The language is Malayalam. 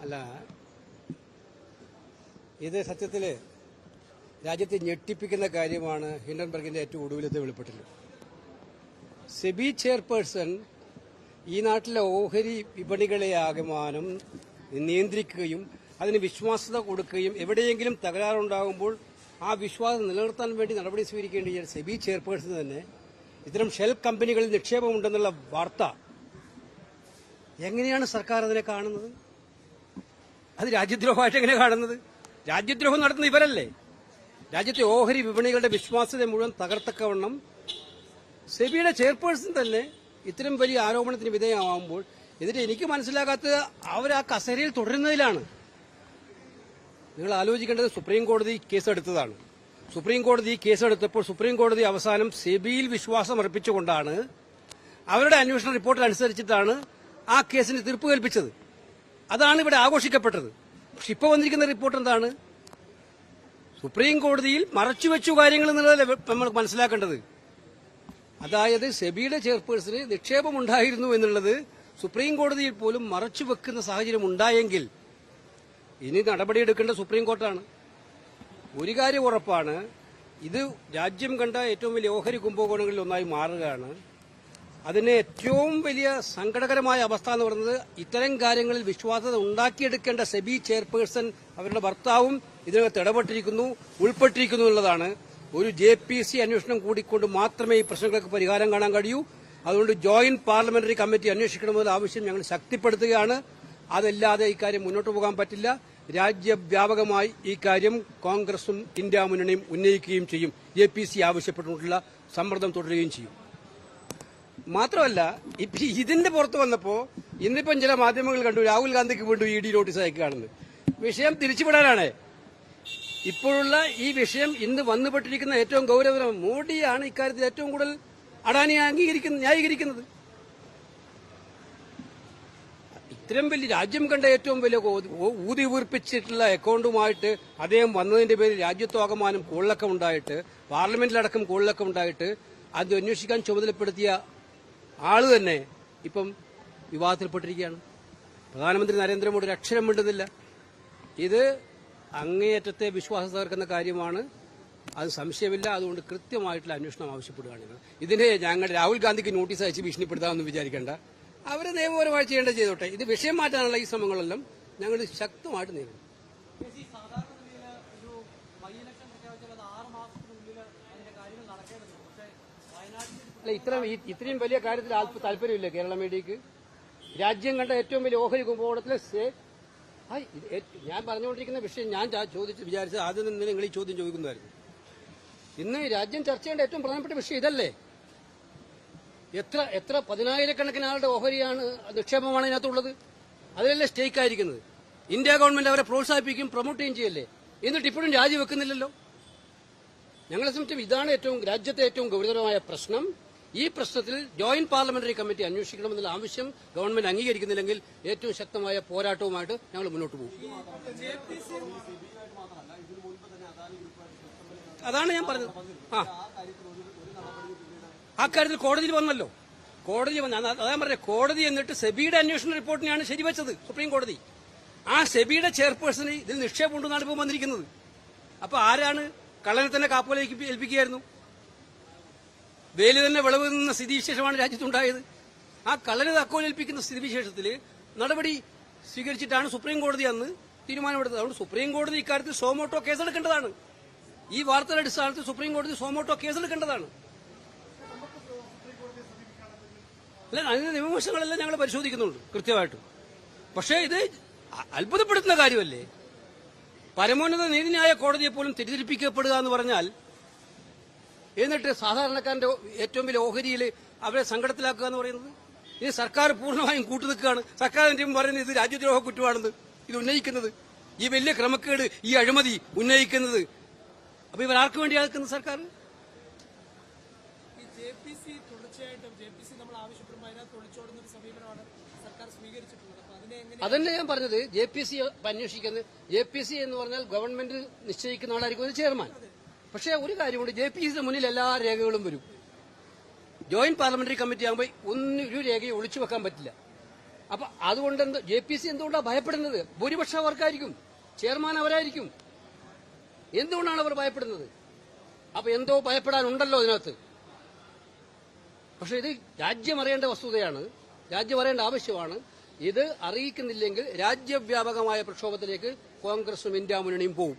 അല്ല, ഇത് സത്യത്തില് രാജ്യത്തെ ഞെട്ടിപ്പിക്കുന്ന കാര്യമാണ്. ഹിൻഡൻബർഗിന്റെ ഏറ്റവും ഒടുവിലത്തെ വെളിപ്പെട്ടില്ല. സെബി ചെയർപേഴ്സൺ ഈ നാട്ടിലെ ഓഹരി വിപണികളെ ആകമാനം നിയന്ത്രിക്കുകയും അതിന് വിശ്വാസ്യത കൊടുക്കുകയും എവിടെയെങ്കിലും തകരാറുണ്ടാകുമ്പോൾ ആ വിശ്വാസം നിലനിർത്താൻ വേണ്ടി നടപടി സ്വീകരിക്കേണ്ട സെബി ചെയർപേഴ്സൺ തന്നെ ഇത്തരം ഷെൽ കമ്പനികളിൽ നിക്ഷേപമുണ്ടെന്നുള്ള വാർത്ത എങ്ങനെയാണ് സർക്കാർ അതിനെ കാണുന്നത്? അത് രാജ്യദ്രോഹമായിട്ട് എങ്ങനെ കാണുന്നത്? രാജ്യദ്രോഹം നടത്തുന്ന ഇവരല്ലേ? രാജ്യത്തെ ഓഹരി വിപണികളുടെ വിശ്വാസ്യത മുഴുവൻ തകർത്തക്കവണ്ണം സെബിയുടെ ചെയർപേഴ്സൺ തന്നെ ഇത്തരം വലിയ ആരോപണത്തിന് വിധേയമാകുമ്പോൾ എന്നിട്ട് എനിക്ക് മനസ്സിലാകാത്തത് അവർ ആ കസേരയിൽ തുടരുന്നതിലാണ്. നിങ്ങൾ ആലോചിക്കേണ്ടത് സുപ്രീം കോടതി കേസെടുത്തതാണ്. സുപ്രീം കോടതി കേസെടുത്തപ്പോൾ സുപ്രീം കോടതി അവസാനം സെബിയിൽ വിശ്വാസം അർപ്പിച്ചുകൊണ്ടാണ് അവരുടെ അന്വേഷണ റിപ്പോർട്ട് അനുസരിച്ചിട്ടാണ് ആ കേസിന് തീർപ്പ് കൽപ്പിച്ചത്. അതാണ് ഇവിടെ ആഘോഷിക്കപ്പെട്ടത്. പക്ഷെ ഇപ്പോൾ വന്നിരിക്കുന്ന റിപ്പോർട്ട് എന്താണ്? സുപ്രീം കോടതിയിൽ മറച്ചുവെച്ചു കാര്യങ്ങൾ എന്നുള്ളത് നമ്മൾ മനസ്സിലാക്കേണ്ടത്. അതായത് സെബിയുടെ ചെയർപേഴ്സന് നിക്ഷേപമുണ്ടായിരുന്നു എന്നുള്ളത് സുപ്രീം കോടതിയിൽ പോലും മറച്ചുവെക്കുന്ന സാഹചര്യം ഉണ്ടായെങ്കിൽ ഇനി നടപടിയെടുക്കേണ്ട സുപ്രീം കോർട്ടാണ്. ഒരു കാര്യം ഉറപ്പാണ്, ഇത് രാജ്യം കണ്ട ഏറ്റവും വലിയ ഓഹരി കുംഭകോണങ്ങളിൽ ഒന്നായി മാറുകയാണ്. അതിന് ഏറ്റവും വലിയ സങ്കടകരമായ അവസ്ഥ എന്ന് പറയുന്നത് ഇത്തരം കാര്യങ്ങളിൽ വിശ്വാസ്യത ഉണ്ടാക്കിയെടുക്കേണ്ട സെബി ചെയർപേഴ്സൺ അവരുടെ ഭർത്താവും ഇതിനകത്ത് ഇടപെട്ടിരിക്കുന്നു, ഉൾപ്പെട്ടിരിക്കുന്നു എന്നുള്ളതാണ്. ഒരു JPC അന്വേഷണം കൂടിക്കൊണ്ട് മാത്രമേ ഈ പ്രശ്നങ്ങൾക്ക് പരിഹാരം കാണാൻ കഴിയൂ. അതുകൊണ്ട് ജോയിന്റ് പാർലമെന്ററി കമ്മിറ്റി അന്വേഷിക്കണമെന്നുള്ള ആവശ്യം ഞങ്ങൾ ശക്തിപ്പെടുത്തുകയാണ്. അതല്ലാതെ ഇക്കാര്യം മുന്നോട്ട് പോകാൻ പറ്റില്ല. രാജ്യവ്യാപകമായി ഈ കാര്യം കോൺഗ്രസും ഇന്ത്യ മുന്നണിയും ഉന്നയിക്കുകയും ചെയ്യും. JPC ആവശ്യപ്പെട്ടുകൊണ്ടുള്ള സമ്മർദ്ദം തുടരുകയും ചെയ്യും. മാത്രമല്ല, ഇതിന്റെ പുറത്ത് വന്നപ്പോ ഇന്നിപ്പം ചില മാധ്യമങ്ങൾ കണ്ടു രാഹുൽ ഗാന്ധിക്ക് വീണ്ടും ED നോട്ടീസ് അയക്കുകയാണെന്ന്. വിഷയം തിരിച്ചുവിടാനാണ്. ഇപ്പോഴുള്ള ഈ വിഷയം ഇന്ന് വന്നുപെട്ടിരിക്കുന്ന ഏറ്റവും ഗൌരവതരം മോഡിയാണ് ഇക്കാര്യത്തിൽ ഏറ്റവും കൂടുതൽ അഡാനിയെ ന്യായീകരിക്കുന്നത്. ഇത്തരം വലിയ രാജ്യം കണ്ട ഏറ്റവും വലിയ ഊതി വീർപ്പിച്ചിട്ടുള്ള അക്കൌണ്ടുമായിട്ട് അദ്ദേഹം വന്നതിന്റെ പേരിൽ രാജ്യത്താകമാനം കോളിളക്കം ഉണ്ടായിട്ട്, പാർലമെന്റിലടക്കം കോളിളക്കം ഉണ്ടായിട്ട് അത് അന്വേഷിക്കാൻ ചുമതലപ്പെടുത്തിയ ആള് തന്നെ ഇപ്പം വിവാദത്തിൽപ്പെട്ടിരിക്കുകയാണ്. പ്രധാനമന്ത്രി നരേന്ദ്രമോദി ഒരു അക്ഷരം മിണ്ടുന്നില്ല. ഇത് അങ്ങേയറ്റത്തെ വിശ്വാസം തകർക്കുന്ന കാര്യമാണ്. അത് സംശയമില്ല. അതുകൊണ്ട് കൃത്യമായിട്ടുള്ള അന്വേഷണം ആവശ്യപ്പെടുകയാണ്. ഇതിനെ ഞങ്ങൾ രാഹുൽ ഗാന്ധിക്ക് നോട്ടീസ് അയച്ച് ഭീഷണിപ്പെടുത്താമെന്ന് വിചാരിക്കേണ്ട. അവർ നിയമപരമായി ചെയ്യേണ്ടത് ചെയ്തോട്ടെ. ഇത് വിഷയം മാറ്റാനുള്ള ഈ ശ്രമങ്ങളെല്ലാം ഞങ്ങൾ ശക്തമായിട്ട് നേരിടും. അല്ല, ഇത്രയും വലിയ കാര്യത്തിൽ താല്പര്യമില്ല കേരള മീഡിയക്ക്. രാജ്യം കണ്ട ഏറ്റവും വലിയ ഓഹരി കുംഭകോണത്തിലെ ഞാൻ പറഞ്ഞുകൊണ്ടിരിക്കുന്ന വിഷയം ഞാൻ വിചാരിച്ചത് ആദ്യം നിന്ന് നിങ്ങൾ ഈ ചോദ്യം ചോദിക്കുന്നതായിരുന്നു. ഇന്ന് രാജ്യം ചർച്ച ചെയ്യേണ്ട ഏറ്റവും പ്രധാനപ്പെട്ട വിഷയം ഇതല്ലേ? എത്ര 10,000-കണക്കിന് ആളുടെ ഓഹരിയാണ്, നിക്ഷേപമാണ് ഇതിനകത്തുള്ളത്. അതിലല്ലേ സ്റ്റേക്ക് ആയിരിക്കുന്നത്. ഇന്ത്യ ഗവൺമെന്റ് അവരെ പ്രോത്സാഹിപ്പിക്കും, പ്രൊമോട്ട് ചെയ്യുകയും ചെയ്യല്ലേ. എന്നിട്ട് ഇപ്പോഴും രാജിവെക്കുന്നില്ലല്ലോ. ഞങ്ങളെ സംബന്ധിച്ചും ഇതാണ് രാജ്യത്തെ ഏറ്റവും ഗൌരവമായ പ്രശ്നം. ഈ പ്രശ്നത്തിൽ ജോയിന്റ് പാർലമെന്ററി കമ്മിറ്റി അന്വേഷിക്കണമെന്നുള്ള ആവശ്യം ഗവൺമെന്റ് അംഗീകരിക്കുന്നില്ലെങ്കിൽ ഏറ്റവും ശക്തമായ പോരാട്ടവുമായിട്ട് ഞങ്ങൾ മുന്നോട്ട് പോകും. അതാണ് ഞാൻ പറഞ്ഞത്. ആ കാര്യത്തിൽ കോടതിയിൽ വന്നല്ലോ. അതാ പറഞ്ഞത്, കോടതി എന്നിട്ട് സെബിയുടെ അന്വേഷണ റിപ്പോർട്ടിനെയാണ് ശരിവെച്ചത് സുപ്രീം കോടതി. ആ സെബിയുടെ ചെയർപേഴ്സണ് ഇതിൽ നിക്ഷേപമുണ്ടെന്നാണ് ഇപ്പോൾ വന്നിരിക്കുന്നത്. അപ്പൊ ആരാണ് കള്ളനെ തന്നെ കാപ്പോലേക്ക് ഏൽപ്പിക്കുകയായിരുന്നു? വേലി തന്നെ വിളവ് നിന്ന സ്ഥിതിവിശേഷമാണ് രാജ്യത്തുണ്ടായത്. ആ കള്ളനെ താക്കോലേൽപ്പിക്കുന്ന സ്ഥിതിവിശേഷത്തിൽ നടപടി സ്വീകരിച്ചിട്ടാണ് സുപ്രീം കോടതി അന്ന് തീരുമാനമെടുത്തത്. അതുകൊണ്ട് സുപ്രീം കോടതി ഇക്കാര്യത്തിൽ സോമോട്ടോ കേസെടുക്കേണ്ടതാണ്. ഈ വാർത്തയുടെ അടിസ്ഥാനത്തിൽ സുപ്രീം കോടതി സോമോട്ടോ കേസെടുക്കേണ്ടതാണ്. അല്ല, അതിന്റെ നിയമവശങ്ങളെല്ലാം ഞങ്ങൾ പരിശോധിക്കുന്നുണ്ട് കൃത്യമായിട്ട്. പക്ഷേ ഇത് അത്ഭുതപ്പെടുത്തുന്ന കാര്യമല്ലേ? പരമോന്നത നീതിന്യായ കോടതിയെ പോലും തെറ്റിദ്ധരിപ്പിക്കപ്പെടുക എന്ന് പറഞ്ഞാൽ, എന്നിട്ട് സാധാരണക്കാരന്റെ ഏറ്റവും വലിയ ഓഹരിയിൽ അവരെ സങ്കടത്തിലാക്കുക എന്ന് പറയുന്നത്, ഇനി സർക്കാർ പൂർണ്ണമായും കൂട്ടുനിൽക്കുകയാണ്. സർക്കാരിന്റെ പറയുന്നത് ഇത് രാജ്യദ്രോഹ കുറ്റമാണെന്ന് ഇത് ഉന്നയിക്കുന്നത്, ഈ വലിയ ക്രമക്കേട്, ഈ അഴിമതി ഉന്നയിക്കുന്നത്. അപ്പൊ ഇവർ ആർക്ക് വേണ്ടി ആക്കുന്നത്? സർക്കാർ. അതന്നെ ഞാൻ പറഞ്ഞത്. JPC അന്വേഷിക്കുന്നത്, JPC എന്ന് പറഞ്ഞാൽ ഗവൺമെന്റ് നിശ്ചയിക്കുന്ന ആളായിരിക്കും ഒരു ചെയർമാൻ. പക്ഷേ ഒരു കാര്യമുണ്ട്, JPCയുടെ മുന്നിൽ എല്ലാ രേഖകളും വരും. ജോയിന്റ് പാർലമെന്ററി കമ്മിറ്റി ആകുമ്പോൾ ഒരു രേഖയെ ഒളിച്ചു വെക്കാൻ പറ്റില്ല. അപ്പൊ അതുകൊണ്ട് JPC എന്തുകൊണ്ടാണ് ഭയപ്പെടുന്നത്? ഭൂരിപക്ഷം അവർക്കായിരിക്കും, ചെയർമാൻ അവരായിരിക്കും. എന്തുകൊണ്ടാണ് അവർ ഭയപ്പെടുന്നത്? അപ്പൊ എന്തോ ഭയപ്പെടാനുണ്ടല്ലോ ഇതിനകത്ത്. പക്ഷെ ഇത് രാജ്യം അറിയേണ്ട വസ്തുതയാണ്, രാജ്യം അറിയേണ്ട ആവശ്യമാണ്. ഇത് അറിയിക്കുന്നില്ലെങ്കിൽ രാജ്യവ്യാപകമായ പ്രക്ഷോഭത്തിലേക്ക് കോൺഗ്രസും ഇന്ത്യ മുന്നണിയും പോവും.